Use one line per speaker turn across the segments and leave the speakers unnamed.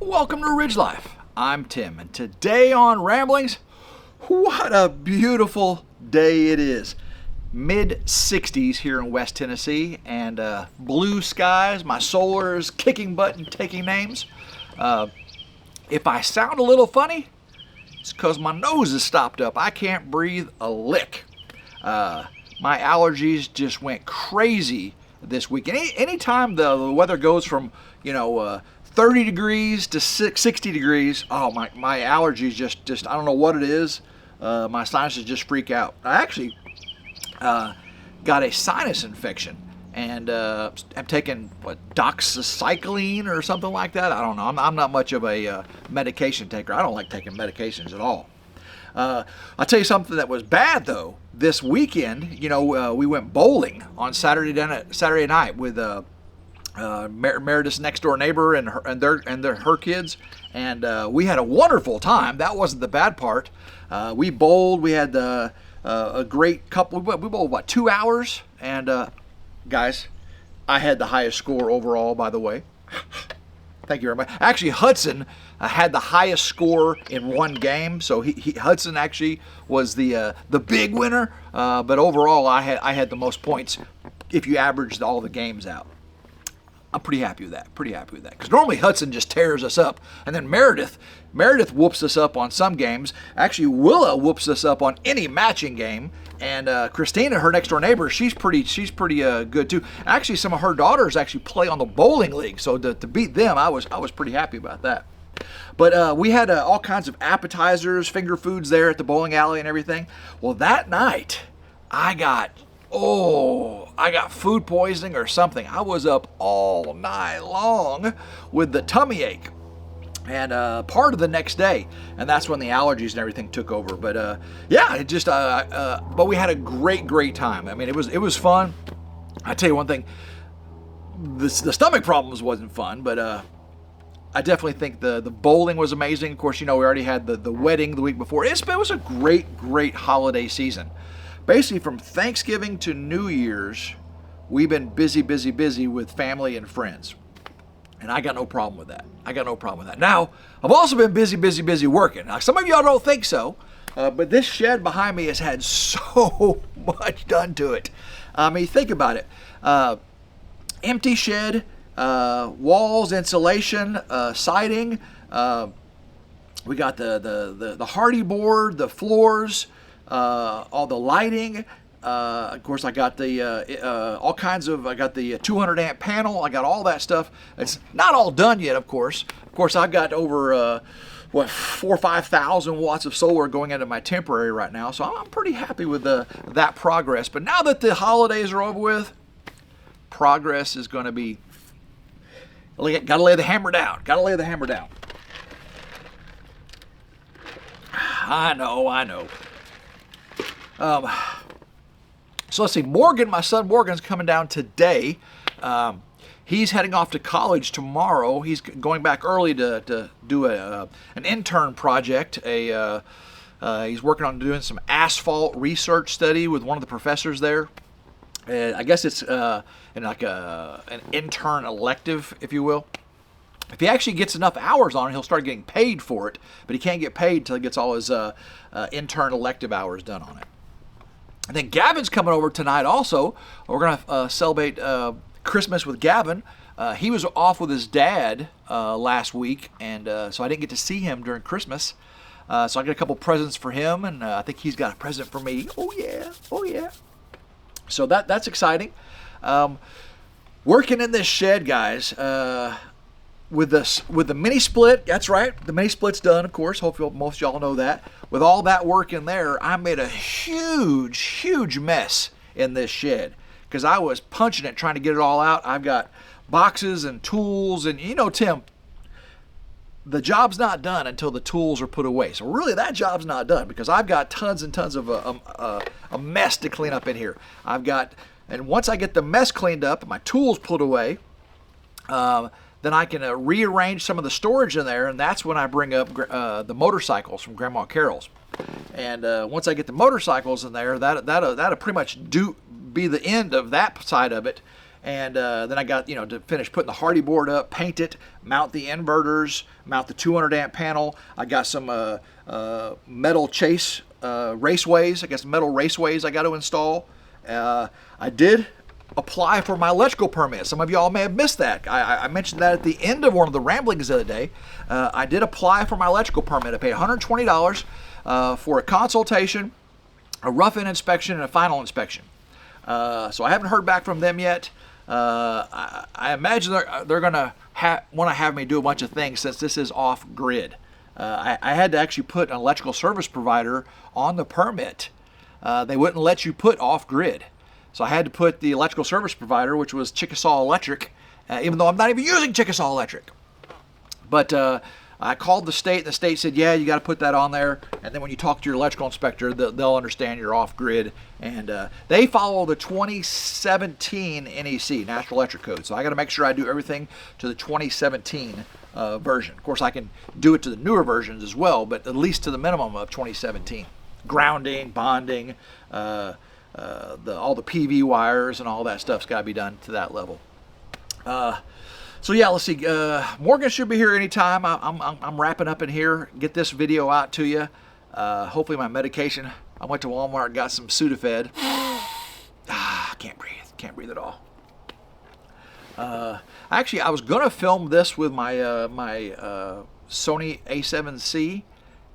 Welcome to Ridge Life. I'm Tim, and today on Ramblings, what a beautiful day it is. Mid-60s here in West Tennessee, and blue skies. My solar is kicking butt and taking names. If I sound a little funny, it's because my nose is stopped up. I can't breathe a lick. My allergies just went crazy this week. Anytime the weather goes from 30 degrees to 60 degrees, oh, my allergies just I don't know what it is. My sinuses just freak out. I actually got a sinus infection, and I'm taking doxycycline or something like that. I don't know. I'm not much of a medication taker. I don't like taking medications at all. I'll tell you something that was bad though. This weekend, we went bowling on Saturday night with Meredith's next door neighbor and her kids, and we had a wonderful time. That wasn't the bad part. We bowled. We had a great couple. We bowled 2 hours, and guys, I had the highest score overall. By the way, thank you very much. Actually, Hudson had the highest score in one game, so Hudson actually was the big winner. But overall, I had the most points if you averaged all the games out. I'm pretty happy with that. Because normally Hudson just tears us up, and then Meredith whoops us up on some games. Actually, Willa whoops us up on any matching game. And Christina, her next door neighbor, she's pretty good too. Actually, some of her daughters actually play on the bowling league, so to beat them, I was pretty happy about that. But we had all kinds of appetizers, finger foods there at the bowling alley and everything. Well, that night I got food poisoning or something. I was up all night long with the tummy ache, and part of the next day, and that's when the allergies and everything took over. But but we had a great time. I mean, it was fun. I tell you one thing, the stomach problems wasn't fun, but I definitely think the bowling was amazing. Of course, we already had the wedding the week before. It was a great holiday season. Basically, from Thanksgiving to New Year's, we've been busy with family and friends. And I got no problem with that. Now, I've also been busy working. Now, some of y'all don't think so, but this shed behind me has had so much done to it. I mean, think about it. Empty shed, walls, insulation, siding. We got the hardy board, the floors, all the lighting. Of course, I got the I got the 200 amp panel. I got all that stuff. It's not all done yet, of course. I've got over 4,000 or 5,000 watts of solar going into my temporary right now. So I'm pretty happy with that progress. But now that the holidays are over with, progress is going to be. Got to lay the hammer down. I know. So let's see. My son Morgan's coming down today. He's heading off to college tomorrow. He's going back early to do an intern project. He's working on doing some asphalt research study with one of the professors there. I guess it's an intern elective, if you will. If he actually gets enough hours on it, he'll start getting paid for it. But he can't get paid until he gets all his intern elective hours done on it. I think Gavin's coming over tonight also. We're going to celebrate Christmas with Gavin. He was off with his dad last week, and so I didn't get to see him during Christmas. So I got a couple presents for him, and I think he's got a present for me. Oh yeah. So that's exciting. Working in this shed, guys, with the mini split. That's right, the mini split's done, of course. Hopefully most of y'all know that. With all that work in there, I made a huge mess in this shed because I was punching it trying to get it all out. I've got boxes and tools, and Tim, the job's not done until the tools are put away. So really, that job's not done because I've got tons and tons of a mess to clean up in here. And once I get the mess cleaned up, my tools put away, then I can rearrange some of the storage in there, and that's when I bring up the motorcycles from Grandma Carol's. And once I get the motorcycles in there, that'll pretty much be the end of that side of it. And then I got, to finish putting the hardy board up, paint it, mount the inverters, mount the 200 amp panel. I got some metal chase raceways. I got some metal raceways I got to install. I did apply for my electrical permit. Some of y'all may have missed that. I mentioned that at the end of one of the ramblings the other day. I did apply for my electrical permit. I paid $120 for a consultation, a rough-in inspection, and a final inspection. So I haven't heard back from them yet. I imagine they're going to want to have me do a bunch of things since this is off-grid. I had to actually put an electrical service provider on the permit. They wouldn't let you put off-grid. So I had to put the electrical service provider, which was Chickasaw Electric, even though I'm not even using Chickasaw Electric. But I called the state, and the state said, yeah, you got to put that on there. And then when you talk to your electrical inspector, they'll understand you're off-grid. And they follow the 2017 NEC, National Electric Code. So I got to make sure I do everything to the 2017 version. Of course, I can do it to the newer versions as well, but at least to the minimum of 2017. Grounding, bonding, all the PV wires and all that stuff's got to be done to that level. So yeah, let's see. Morgan should be here anytime. I'm wrapping up in here. Get this video out to you. Hopefully my medication. I went to Walmart, got some Sudafed. Can't breathe. Can't breathe at all. Actually, I was gonna film this with my Sony A7C.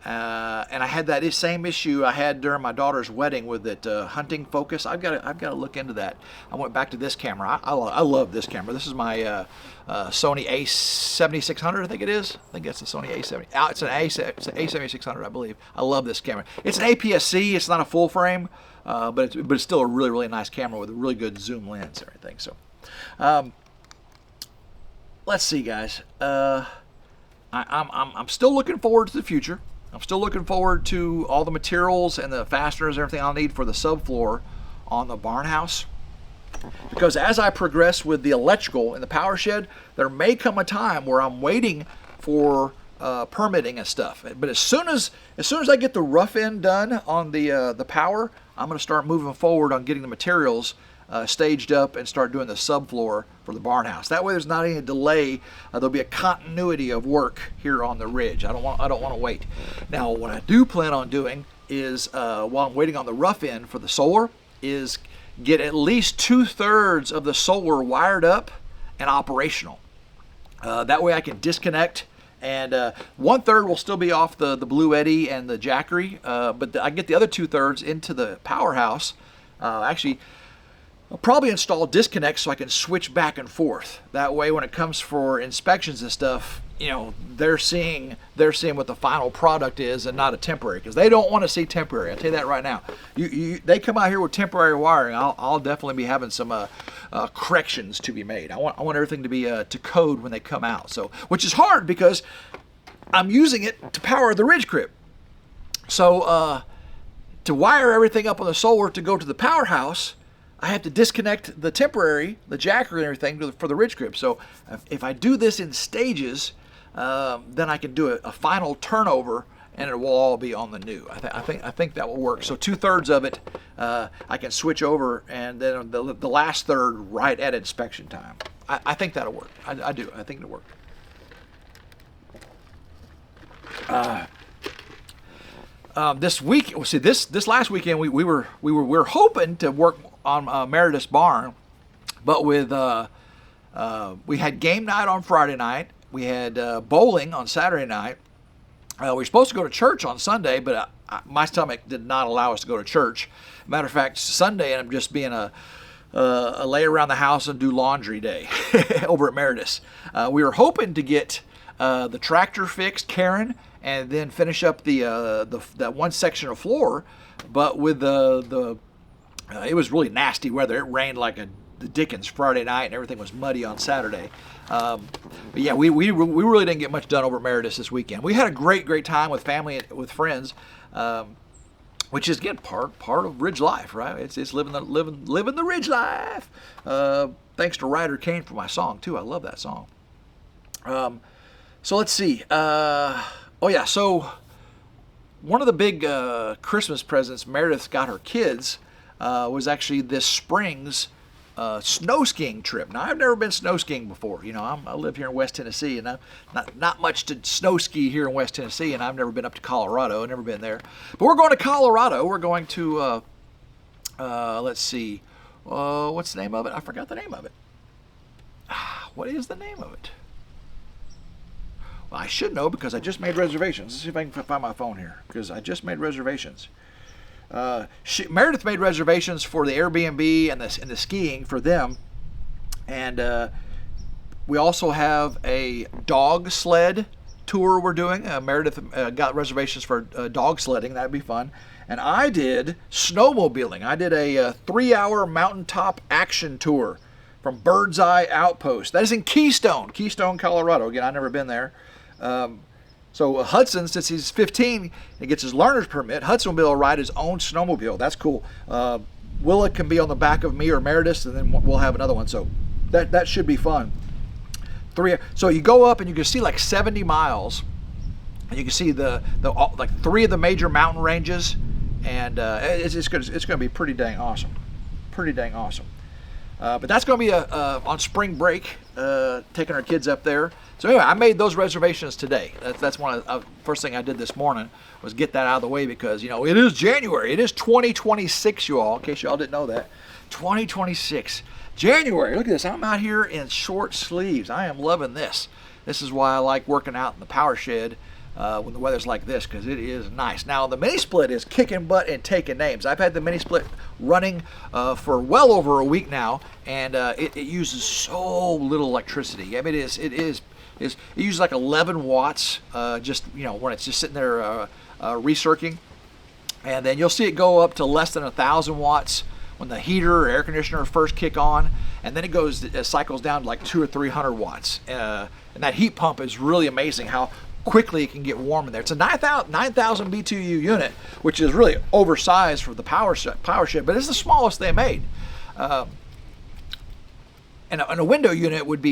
And I had that same issue I had during my daughter's wedding with it hunting focus. I've got to look into that. I went back to this camera. I love this camera. This is my Sony A7600, I think it is. I think that's the Sony A70. It's an A7600, I believe. I love this camera. It's an APS-C. It's not a full frame, but it's still a really, really nice camera with a really good zoom lens and everything. So, let's see, guys. I'm still looking forward to the future. I'm still looking forward to all the materials and the fasteners and everything I'll need for the subfloor on the barn house. Because as I progress with the electrical in the power shed, there may come a time where I'm waiting for permitting and stuff. But as soon as I get the rough end done on the power, I'm going to start moving forward on getting the materials staged up and start doing the subfloor for the barn house. That way there's not any delay. There'll be a continuity of work here on the ridge. I don't want to wait. Now what I do plan on doing is while I'm waiting on the rough end for the solar is get at least 2/3 of the solar wired up and operational. That way I can disconnect, and 1/3 will still be off the Blue Eddy and the Jackery, but I get the other 2/3 into the powerhouse. Actually, I'll probably install disconnects so I can switch back and forth. That way when it comes for inspections and stuff, they're seeing what the final product is and not a temporary, because they don't want to see temporary. I'll tell you that right now. They come out here with temporary wiring, I'll definitely be having some corrections to be made. I want everything to be to code when they come out. So, which is hard because I'm using it to power the Ridge Crib. So to wire everything up on the solar to go to the powerhouse, I have to disconnect the temporary, the jacker and everything for the Ridge Crib. So if I do this in stages, then I can do a final turnover and it will all be on the new. I think that will work. So 2/3 of it I can switch over, and then the last third right at inspection time. I think that'll work. I do. I think it'll work. This week, see this last weekend we were hoping to work on Meredith's barn, but with we had game night on Friday night, we had bowling on Saturday night. We were supposed to go to church on Sunday, but my stomach did not allow us to go to church. Matter of fact, Sunday I'm just being a lay around the house and do laundry day over at Meredith's. We were hoping to get the tractor fixed, Karen, and then finish up that one section of floor, but with it was really nasty weather. It rained like the dickens Friday night, and everything was muddy on Saturday. But yeah, we really didn't get much done over at Meredith's this weekend. We had a great time with family and with friends, which is again part of Ridge Life, right? It's living the Ridge Life. Thanks to Ryder Kane for my song too. I love that song. So let's see. Oh yeah, so one of the big Christmas presents Meredith got her kids was actually this spring's snow skiing trip. Now, I've never been snow skiing before. You know, I live here in West Tennessee, and not much to snow ski here in West Tennessee, and I've never been up to Colorado. I've never been there. But we're going to Colorado. We're going to, let's see, what's the name of it? I forgot the name of it. What is the name of it? Well, I should know because I just made reservations. Let's see if I can find my phone here, because I just made reservations. Meredith made reservations for the Airbnb and the skiing for them, and we also have a dog sled tour we're doing. Meredith got reservations for dog sledding. That'd be fun. And I did snowmobiling. I did a 3-hour mountaintop action tour from Bird's Eye Outpost. That is in Keystone, Colorado. Again, I've never been there. So Hudson, since he's 15 and gets his learner's permit, Hudson will be able to ride his own snowmobile. That's cool. Willa can be on the back of me or Meredith, and then we'll have another one. So that should be fun. So you go up and you can see like 70 miles, and you can see the like 3 of the major mountain ranges, and it's going to be pretty dang awesome. But that's going to be on spring break, taking our kids up there. So anyway, I made those reservations today. That's one of the first thing I did this morning was get that out of the way, because, you know, it is January. It is 2026, you all, in case you all didn't know that. 2026. January. Look at this. I'm out here in short sleeves. I am loving this. This is why I like working out in the power shed when the weather's like this, because it is nice. Now, the mini split is kicking butt and taking names. I've had the mini split running for well over a week now, and it uses so little electricity. I mean, it uses like 11 watts, just, you know, when it's just sitting there recircling, and then you'll see it go up to less than 1,000 watts when the heater or air conditioner first kick on, and then it cycles down to like 200 or 300 watts. And that heat pump is really amazing how quickly it can get warm in there. It's a 9,000 BTU unit, which is really oversized for the power shed, but it's the smallest they made. And a window unit would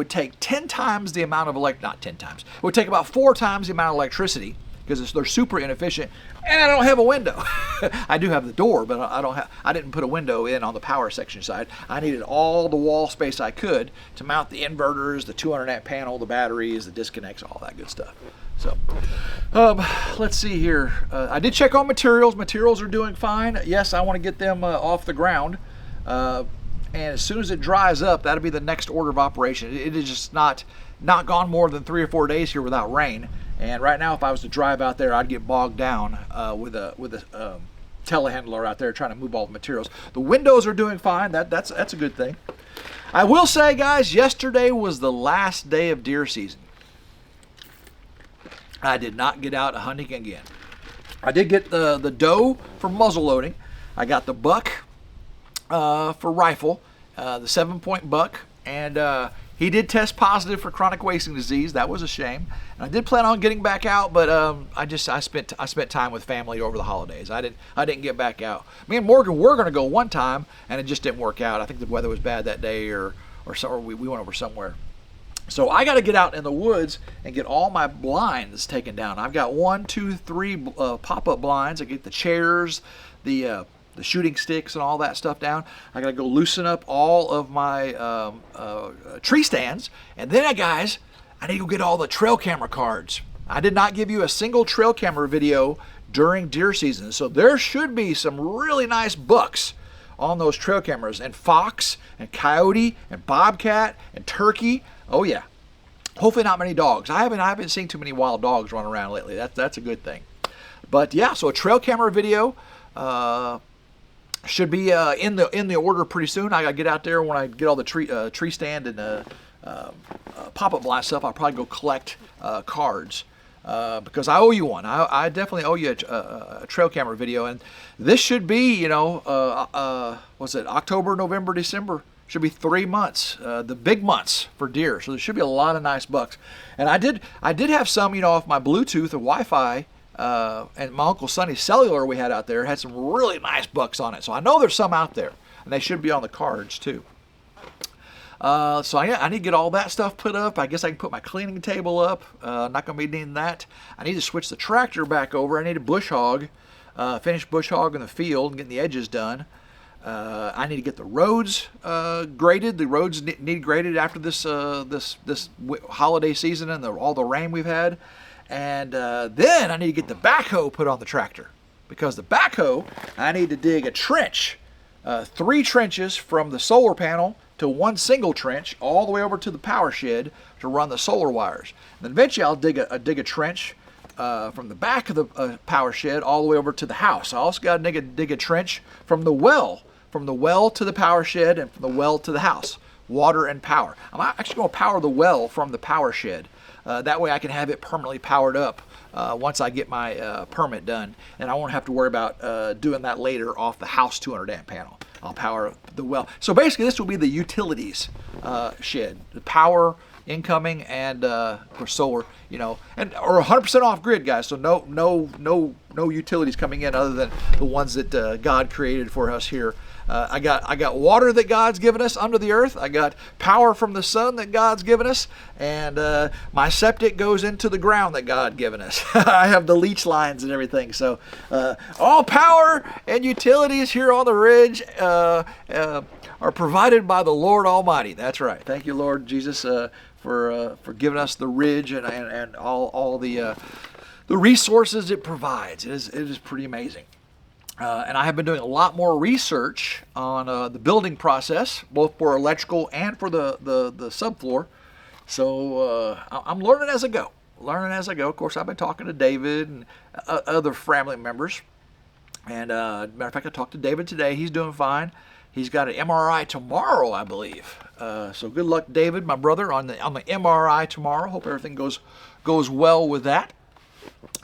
take 10 times the amount of not 10 times. It would take about 4 times the amount of electricity, because they're super inefficient. And I don't have a window. I do have the door, but I didn't put a window in on the power section side. I needed all the wall space I could to mount the inverters, the 200 amp panel, the batteries, the disconnects, all that good stuff. So let's see here. I did check on materials. Materials are doing fine. Yes, I want to get them off the ground. And as soon as it dries up, that'll be the next order of operation. It is just not gone more than 3 or 4 days here without rain. And right now, if I was to drive out there, I'd get bogged down with a telehandler out there trying to move all the materials. The windows are doing fine. That's a good thing. I will say, guys, yesterday was the last day of deer season. I did not get out hunting again. I did get the doe for muzzle loading. I got the buck for rifle, the 7-point buck, and he did test positive for chronic wasting disease. That was a shame. And I did plan on getting back out, but I spent time with family over the holidays. I didn't get back out. Me and Morgan were going to go one time, and it just didn't work out. I think the weather was bad that day, or we went over somewhere. So I got to get out in the woods and get all my blinds taken down. I've got 1, 2, 3 pop-up blinds. I get the chairs, the shooting sticks and all that stuff down. I got to go loosen up all of my tree stands. And then, guys, I need to go get all the trail camera cards. I did not give you a single trail camera video during deer season. So there should be some really nice bucks on those trail cameras, and fox and coyote and bobcat and turkey. Oh yeah. Hopefully not many dogs. I haven't seen too many wild dogs run around lately. That's a good thing. But yeah, so a trail camera video should be in the order pretty soon. I gotta get out there when I get all the tree stand and pop-up blind stuff. I'll probably go collect cards because I owe you one. I definitely owe you a trail camera video, and this should be what's it, October, November, December. Should be 3 months, the big months for deer. So there should be a lot of nice bucks. And I did have some, off my Bluetooth or Wi-Fi. And my Uncle Sonny's cellular we had out there had some really nice bucks on it. So I know there's some out there, and they should be on the cards too. So I need to get all that stuff put up. I guess I can put my cleaning table up. Not going to be needing that. I need to switch the tractor back over. I need to bush hog, finish bush hog in the field and getting the edges done. I need to get the roads graded. The roads need graded after this holiday season and all the rain we've had. And then I need to get the backhoe put on the tractor, because the backhoe, I need to dig a trench, 3 trenches from the solar panel to one single trench all the way over to the power shed to run the solar wires. And then eventually I'll dig a trench from the back of the power shed all the way over to the house. I also got to dig a trench from the well to the power shed and from the well to the house. Water and power. I'm actually going to power the well from the power shed. That way I can have it permanently powered up once I get my permit done, and I won't have to worry about doing that later off the house 200 amp panel. I'll power the well. So basically this will be the utilities shed, the power incoming and for solar, and or 100% off grid, guys. So no utilities coming in other than the ones that God created for us here. I got water that God's given us under the earth. I got power from the sun that God's given us, and my septic goes into the ground that God given us. I have the leach lines and everything. So all power and utilities here on the Ridge are provided by the Lord Almighty. That's right. Thank you, Lord Jesus, for giving us the Ridge and all the resources it provides. It is pretty amazing. And I have been doing a lot more research on the building process, both for electrical and for the subfloor. So I'm learning as I go. Of course, I've been talking to David and other family members. And matter of fact, I talked to David today. He's doing fine. He's got an MRI tomorrow, I believe. So good luck, David, my brother, on the MRI tomorrow. Hope everything goes well with that.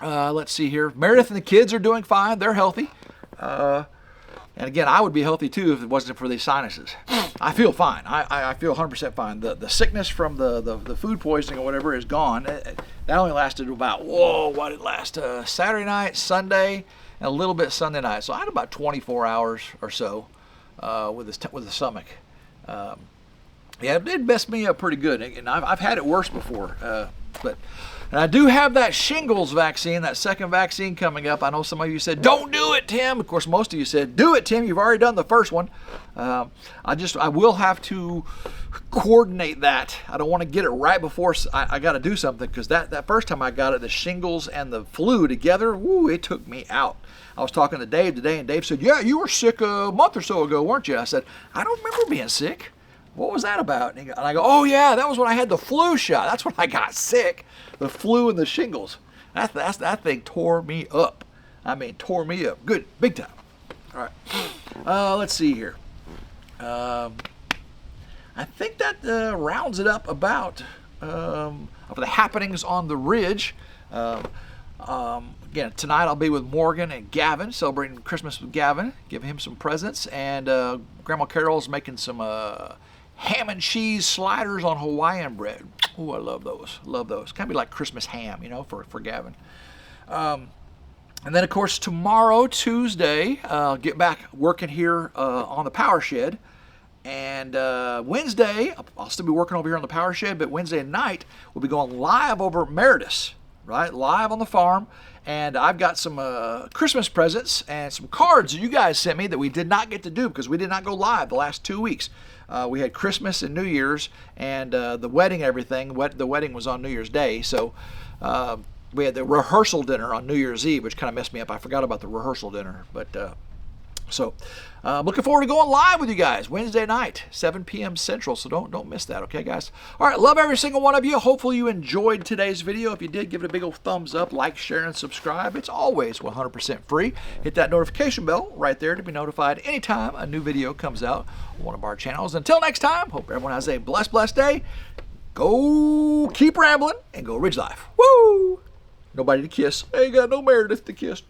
Let's see here. Meredith and the kids are doing fine. They're healthy. And again, I would be healthy too if it wasn't for these sinuses. I feel fine. I feel 100% fine. The sickness from the food poisoning or whatever is gone. That only lasted about, what did it last? Saturday night, Sunday, and a little bit Sunday night. So I had about 24 hours or so with the stomach. Yeah, it did mess me up pretty good. And I've had it worse before. And I do have that shingles vaccine, that second vaccine coming up. I know some of you said, don't do it, Tim. Of course, most of you said, do it, Tim. You've already done the first one. I will have to coordinate that. I don't want to get it right before I got to do something, because that first time I got it, the shingles and the flu together, it took me out. I was talking to Dave today, and Dave said, yeah, you were sick a month or so ago, weren't you? I said, I don't remember being sick. What was that about? And I go, oh yeah, that was when I had the flu shot. That's when I got sick. The flu and the shingles. That thing tore me up. I mean, tore me up. Good, big time. All right. Let's see here. I think that rounds it up about of the happenings on the Ridge. Again, tonight I'll be with Morgan and Gavin, celebrating Christmas with Gavin, giving him some presents, and Grandma Carol's making some ham and cheese sliders on Hawaiian bread. Oh, I love those. Love those. Kind of be like Christmas ham, for Gavin. And then, of course, tomorrow, Tuesday, I'll get back working here on the power shed. And Wednesday, I'll still be working over here on the power shed, but Wednesday night, we'll be going live over at Meredith's, right? Live on the farm. And I've got some Christmas presents and some cards that you guys sent me that we did not get to do because we did not go live the last 2 weeks. We had Christmas and New Year's and the wedding, everything. The wedding was on New Year's Day. So we had the rehearsal dinner on New Year's Eve, which kind of messed me up. I forgot about the rehearsal dinner. But so I'm looking forward to going live with you guys Wednesday night, 7 p.m. Central. So don't miss that, okay, guys? All right, love every single one of you. Hopefully you enjoyed today's video. If you did, give it a big old thumbs up, like, share, and subscribe. It's always 100% free. Hit that notification bell right there to be notified anytime a new video comes out on one of our channels. Until next time, hope everyone has a blessed day. Go keep rambling and go Ridge Life. Woo! Nobody to kiss. I ain't got no Meredith to kiss.